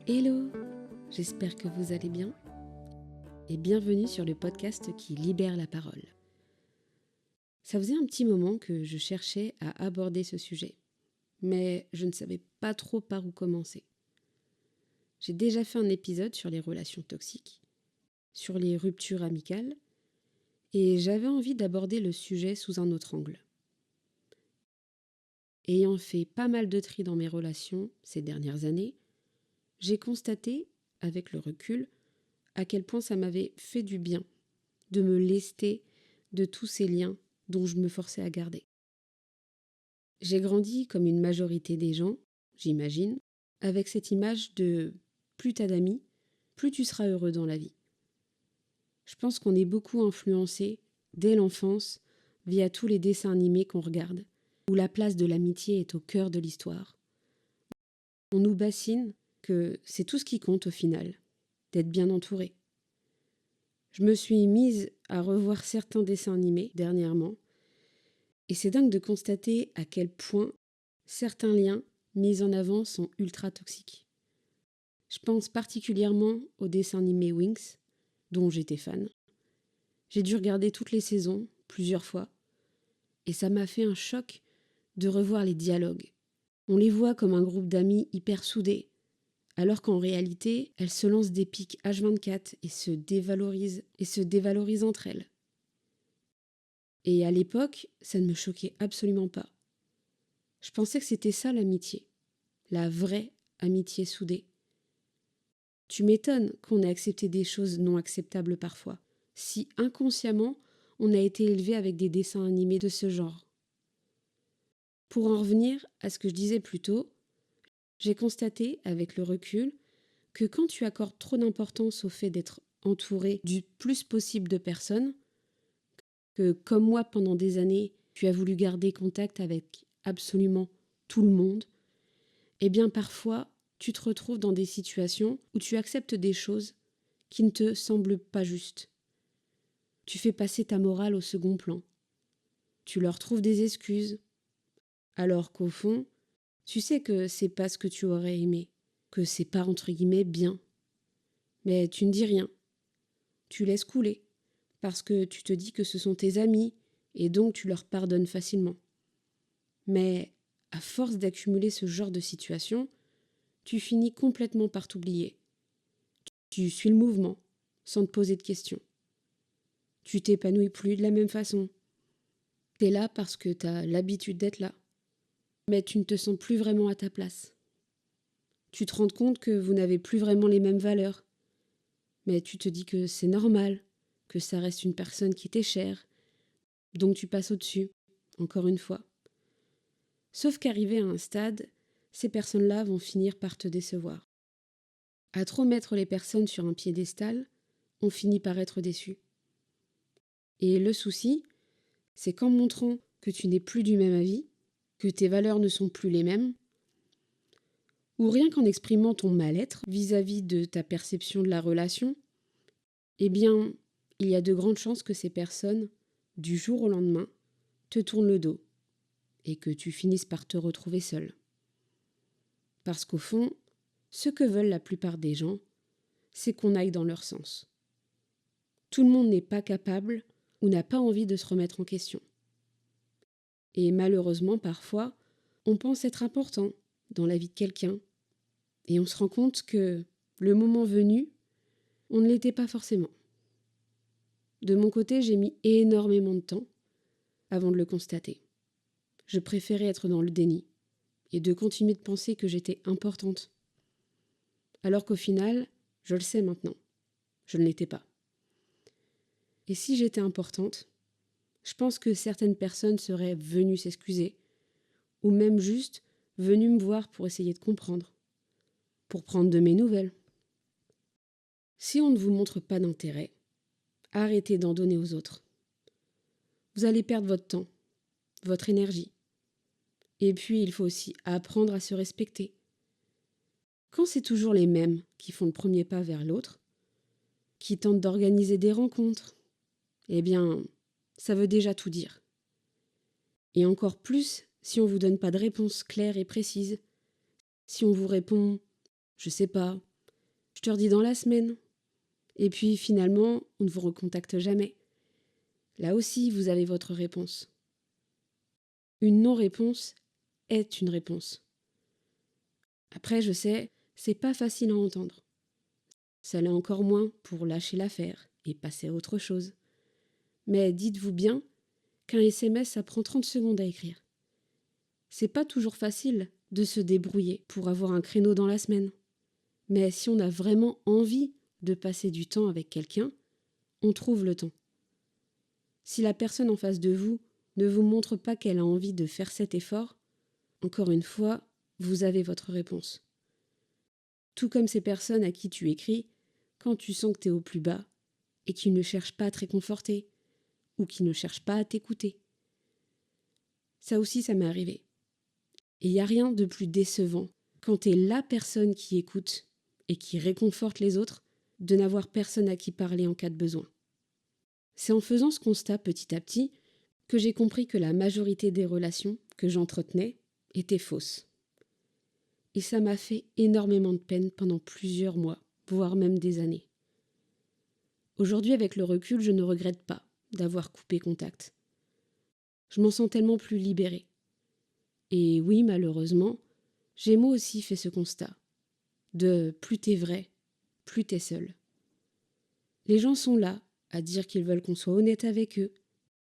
Hello, j'espère que vous allez bien et bienvenue sur le podcast qui libère la parole. Ça faisait un petit moment que je cherchais à aborder ce sujet, mais je ne savais pas trop par où commencer. J'ai déjà fait un épisode sur les relations toxiques, sur les ruptures amicales, et j'avais envie d'aborder le sujet sous un autre angle. Ayant fait pas mal de tri dans mes relations ces dernières années, j'ai constaté, avec le recul, à quel point ça m'avait fait du bien de me lester de tous ces liens dont je me forçais à garder. J'ai grandi comme une majorité des gens, j'imagine, avec cette image de plus t'as d'amis, plus tu seras heureux dans la vie. Je pense qu'on est beaucoup influencé dès l'enfance via tous les dessins animés qu'on regarde, où la place de l'amitié est au cœur de l'histoire. On nous bassine que c'est tout ce qui compte au final, d'être bien entouré. Je me suis mise à revoir certains dessins animés dernièrement, et c'est dingue de constater à quel point certains liens mis en avant sont ultra toxiques. Je pense particulièrement au dessin animé Winx, dont j'étais fan. J'ai dû regarder toutes les saisons, plusieurs fois, et ça m'a fait un choc de revoir les dialogues. On les voit comme un groupe d'amis hyper soudés, alors qu'en réalité, elles se lancent des pics H24 et se dévalorisent entre elles. Et à l'époque, ça ne me choquait absolument pas. Je pensais que c'était ça l'amitié, la vraie amitié soudée. Tu m'étonnes qu'on ait accepté des choses non acceptables parfois, si inconsciemment on a été élevé avec des dessins animés de ce genre. Pour en revenir à ce que je disais plus tôt, j'ai constaté avec le recul que quand tu accordes trop d'importance au fait d'être entouré du plus possible de personnes, que comme moi pendant des années, tu as voulu garder contact avec absolument tout le monde, eh bien parfois tu te retrouves dans des situations où tu acceptes des choses qui ne te semblent pas justes. Tu fais passer ta morale au second plan. Tu leur trouves des excuses, alors qu'au fond, tu sais que c'est pas ce que tu aurais aimé, que c'est pas entre guillemets bien. Mais tu ne dis rien. Tu laisses couler, parce que tu te dis que ce sont tes amis, et donc tu leur pardonnes facilement. Mais à force d'accumuler ce genre de situation, tu finis complètement par t'oublier. Tu suis le mouvement, sans te poser de questions. Tu t'épanouis plus de la même façon. T'es là parce que t'as l'habitude d'être là. Mais tu ne te sens plus vraiment à ta place. Tu te rends compte que vous n'avez plus vraiment les mêmes valeurs. Mais tu te dis que c'est normal, que ça reste une personne qui t'est chère. Donc tu passes au-dessus, encore une fois. Sauf qu'arrivé à un stade, ces personnes-là vont finir par te décevoir. À trop mettre les personnes sur un piédestal, on finit par être déçu. Et le souci, c'est qu'en montrant que tu n'es plus du même avis, que tes valeurs ne sont plus les mêmes, ou rien qu'en exprimant ton mal-être vis-à-vis de ta perception de la relation, eh bien, il y a de grandes chances que ces personnes, du jour au lendemain, te tournent le dos et que tu finisses par te retrouver seul. Parce qu'au fond, ce que veulent la plupart des gens, c'est qu'on aille dans leur sens. Tout le monde n'est pas capable ou n'a pas envie de se remettre en question. Et malheureusement, parfois, on pense être important dans la vie de quelqu'un, et on se rend compte que, le moment venu, on ne l'était pas forcément. De mon côté, j'ai mis énormément de temps avant de le constater. Je préférais être dans le déni et de continuer de penser que j'étais importante. Alors qu'au final, je le sais maintenant, je ne l'étais pas. Et si j'étais importante, je pense que certaines personnes seraient venues s'excuser, ou même juste venues me voir pour essayer de comprendre, pour prendre de mes nouvelles. Si on ne vous montre pas d'intérêt, arrêtez d'en donner aux autres. Vous allez perdre votre temps, votre énergie. Et puis, il faut aussi apprendre à se respecter. Quand c'est toujours les mêmes qui font le premier pas vers l'autre, qui tentent d'organiser des rencontres, eh bien, ça veut déjà tout dire. Et encore plus si on ne vous donne pas de réponse claire et précise. Si on vous répond « je sais pas » Je te redis dans la semaine. Et puis finalement, on ne vous recontacte jamais. Là aussi, vous avez votre réponse. Une non-réponse est une réponse. Après, je sais, c'est pas facile à entendre. Ça l'est encore moins pour lâcher l'affaire et passer à autre chose. Mais dites-vous bien qu'un SMS, ça prend 30 secondes à écrire. C'est pas toujours facile de se débrouiller pour avoir un créneau dans la semaine. Mais si on a vraiment envie de passer du temps avec quelqu'un, on trouve le temps. Si la personne en face de vous ne vous montre pas qu'elle a envie de faire cet effort, encore une fois, vous avez votre réponse. Tout comme ces personnes à qui tu écris quand tu sens que tu es au plus bas et qui ne cherchent pas à te réconforter ou qui ne cherchent pas à t'écouter. Ça aussi, ça m'est arrivé. Et il n'y a rien de plus décevant quand tu es la personne qui écoute et qui réconforte les autres de n'avoir personne à qui parler en cas de besoin. C'est en faisant ce constat petit à petit que j'ai compris que la majorité des relations que j'entretenais étaient fausses. Et ça m'a fait énormément de peine pendant plusieurs mois, voire même des années. Aujourd'hui, avec le recul, je ne regrette pas d'avoir coupé contact. Je m'en sens tellement plus libérée. Et oui, malheureusement, j'ai moi aussi fait ce constat. De plus t'es vrai, plus t'es seul. Les gens sont là à dire qu'ils veulent qu'on soit honnête avec eux,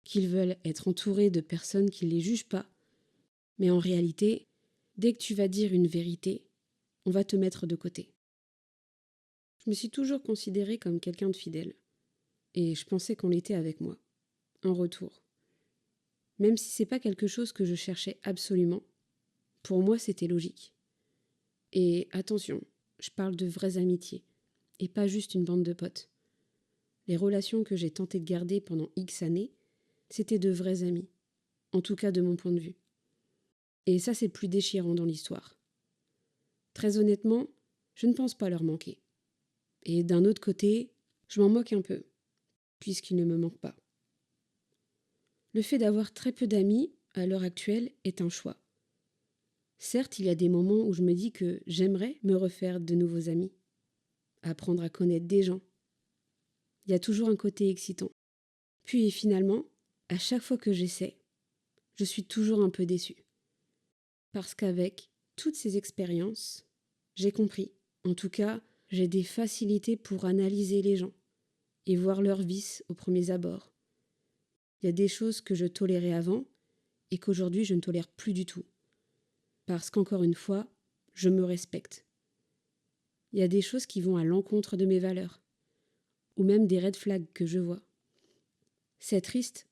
qu'ils veulent être entourés de personnes qui ne les jugent pas. Mais en réalité, dès que tu vas dire une vérité, on va te mettre de côté. Je me suis toujours considérée comme quelqu'un de fidèle. Et je pensais qu'on l'était avec moi. En retour. Même si c'est pas quelque chose que je cherchais absolument, pour moi c'était logique. Et attention, je parle de vraies amitiés, et pas juste une bande de potes. Les relations que j'ai tenté de garder pendant X années, c'était de vrais amis, en tout cas de mon point de vue. Et ça c'est le plus déchirant dans l'histoire. Très honnêtement, je ne pense pas leur manquer. Et d'un autre côté, je m'en moque un peu, puisqu'ils ne me manquent pas. Le fait d'avoir très peu d'amis, à l'heure actuelle, est un choix. Certes, il y a des moments où je me dis que j'aimerais me refaire de nouveaux amis, apprendre à connaître des gens. Il y a toujours un côté excitant. Puis finalement, à chaque fois que j'essaie, je suis toujours un peu déçue. Parce qu'avec toutes ces expériences, j'ai compris. En tout cas, j'ai des facilités pour analyser les gens et voir leurs vices au premier abord. Il y a des choses que je tolérais avant et qu'aujourd'hui je ne tolère plus du tout. Parce qu'encore une fois, je me respecte. Il y a des choses qui vont à l'encontre de mes valeurs, ou même des red flags que je vois. C'est triste,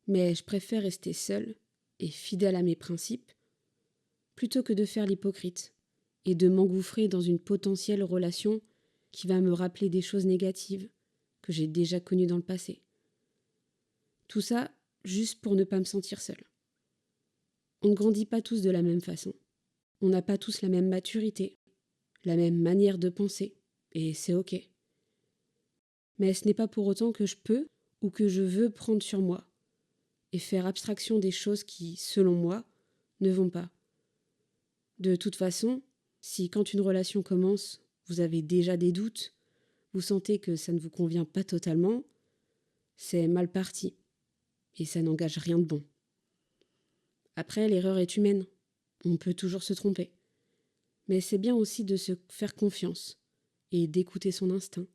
mais je préfère rester seule et fidèle à mes principes, plutôt que de faire l'hypocrite et de m'engouffrer dans une potentielle relation qui va me rappeler des choses négatives que j'ai déjà connues dans le passé. Tout ça juste pour ne pas me sentir seule. On ne grandit pas tous de la même façon. On n'a pas tous la même maturité, la même manière de penser, et c'est ok. Mais ce n'est pas pour autant que je peux ou que je veux prendre sur moi et faire abstraction des choses qui, selon moi, ne vont pas. De toute façon, si quand une relation commence, vous avez déjà des doutes, vous sentez que ça ne vous convient pas totalement, c'est mal parti et ça n'engage rien de bon. Après, l'erreur est humaine, on peut toujours se tromper. Mais c'est bien aussi de se faire confiance et d'écouter son instinct.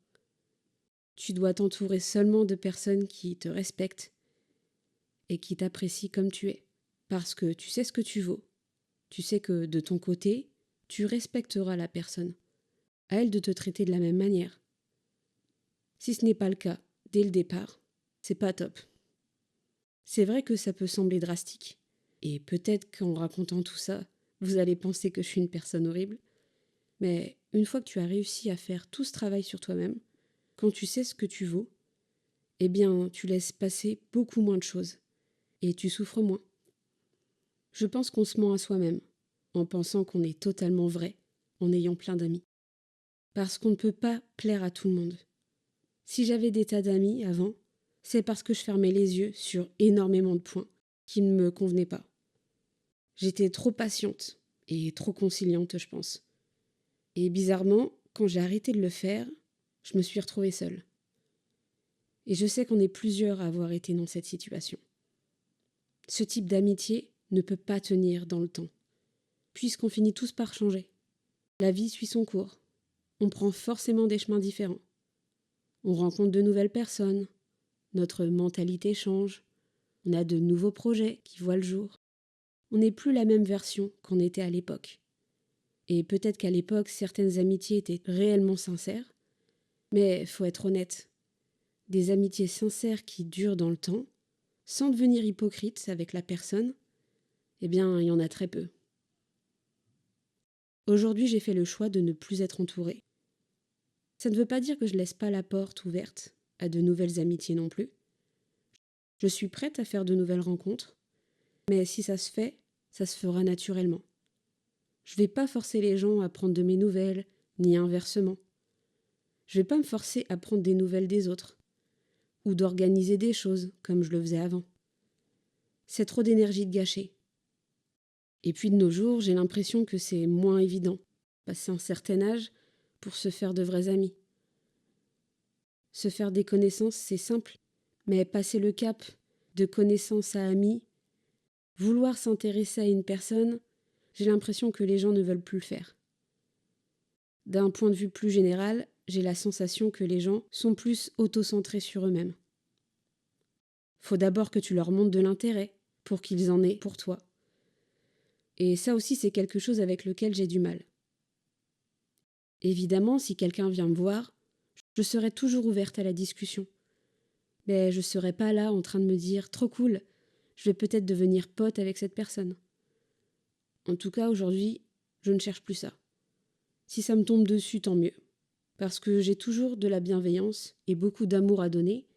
Tu dois t'entourer seulement de personnes qui te respectent et qui t'apprécient comme tu es. Parce que tu sais ce que tu vaux. Tu sais que de ton côté, tu respecteras la personne. À elle de te traiter de la même manière. Si ce n'est pas le cas, dès le départ, c'est pas top. C'est vrai que ça peut sembler drastique. Et peut-être qu'en racontant tout ça, vous allez penser que je suis une personne horrible. Mais une fois que tu as réussi à faire tout ce travail sur toi-même, quand tu sais ce que tu vaux, eh bien, tu laisses passer beaucoup moins de choses. Et tu souffres moins. Je pense qu'on se ment à soi-même, en pensant qu'on est totalement vrai, en ayant plein d'amis. Parce qu'on ne peut pas plaire à tout le monde. Si j'avais des tas d'amis avant, c'est parce que je fermais les yeux sur énormément de points qui ne me convenaient pas. J'étais trop patiente et trop conciliante, je pense. Et bizarrement, quand j'ai arrêté de le faire, je me suis retrouvée seule. Et je sais qu'on est plusieurs à avoir été dans cette situation. Ce type d'amitié ne peut pas tenir dans le temps, puisqu'on finit tous par changer. La vie suit son cours. On prend forcément des chemins différents. On rencontre de nouvelles personnes. Notre mentalité change. On a de nouveaux projets qui voient le jour. On n'est plus la même version qu'on était à l'époque. Et peut-être qu'à l'époque, certaines amitiés étaient réellement sincères, mais faut être honnête. Des amitiés sincères qui durent dans le temps, sans devenir hypocrite avec la personne, eh bien, il y en a très peu. Aujourd'hui, j'ai fait le choix de ne plus être entourée. Ça ne veut pas dire que je laisse pas la porte ouverte à de nouvelles amitiés non plus. Je suis prête à faire de nouvelles rencontres, mais si ça se fait, ça se fera naturellement. Je ne vais pas forcer les gens à prendre de mes nouvelles, ni inversement. Je ne vais pas me forcer à prendre des nouvelles des autres, ou d'organiser des choses comme je le faisais avant. C'est trop d'énergie de gâcher. Et puis de nos jours, j'ai l'impression que c'est moins évident, passer un certain âge, pour se faire de vrais amis. Se faire des connaissances, c'est simple, mais passer le cap de connaissance à amis, vouloir s'intéresser à une personne, j'ai l'impression que les gens ne veulent plus le faire. D'un point de vue plus général, j'ai la sensation que les gens sont plus autocentrés sur eux-mêmes. Faut d'abord que tu leur montres de l'intérêt pour qu'ils en aient pour toi. Et ça aussi, c'est quelque chose avec lequel j'ai du mal. Évidemment, si quelqu'un vient me voir, je serai toujours ouverte à la discussion. Mais je ne serai pas là en train de me dire « trop cool, je vais peut-être devenir pote avec cette personne ». En tout cas, aujourd'hui, je ne cherche plus ça. Si ça me tombe dessus, tant mieux. Parce que j'ai toujours de la bienveillance et beaucoup d'amour à donner.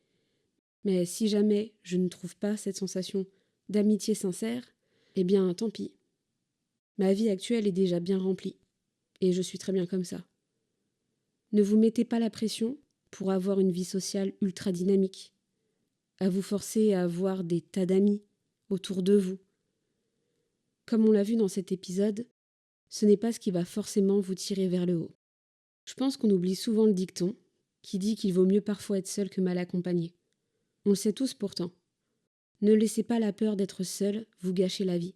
Mais si jamais je ne trouve pas cette sensation d'amitié sincère, eh bien, tant pis. Ma vie actuelle est déjà bien remplie. Et je suis très bien comme ça. Ne vous mettez pas la pression pour avoir une vie sociale ultra dynamique, à vous forcer à avoir des tas d'amis autour de vous. Comme on l'a vu dans cet épisode, ce n'est pas ce qui va forcément vous tirer vers le haut. Je pense qu'on oublie souvent le dicton qui dit qu'il vaut mieux parfois être seul que mal accompagné. On le sait tous pourtant. Ne laissez pas la peur d'être seul vous gâcher la vie.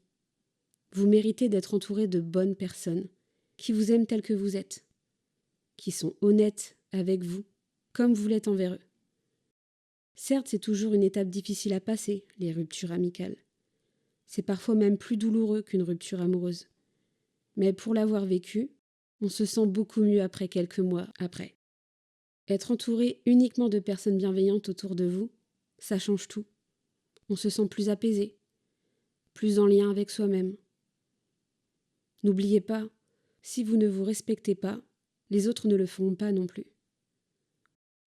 Vous méritez d'être entouré de bonnes personnes qui vous aiment tel que vous êtes, qui sont honnêtes avec vous, comme vous l'êtes envers eux. Certes, c'est toujours une étape difficile à passer, les ruptures amicales. C'est parfois même plus douloureux qu'une rupture amoureuse. Mais pour l'avoir vécu, on se sent beaucoup mieux après quelques mois après. Être entouré uniquement de personnes bienveillantes autour de vous, ça change tout. On se sent plus apaisé, plus en lien avec soi-même. N'oubliez pas, si vous ne vous respectez pas, les autres ne le feront pas non plus.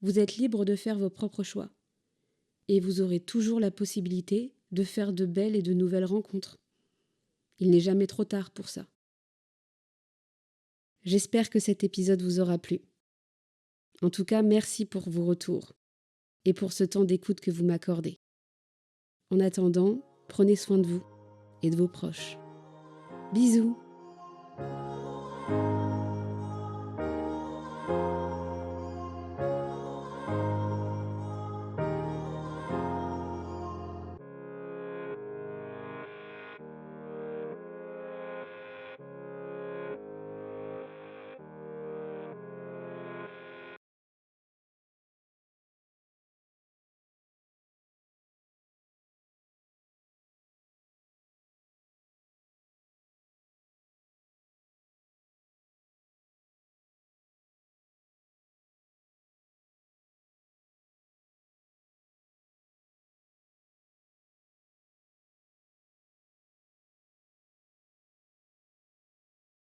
Vous êtes libre de faire vos propres choix. Et vous aurez toujours la possibilité de faire de belles et de nouvelles rencontres. Il n'est jamais trop tard pour ça. J'espère que cet épisode vous aura plu. En tout cas, merci pour vos retours et pour ce temps d'écoute que vous m'accordez. En attendant, prenez soin de vous et de vos proches. Bisous!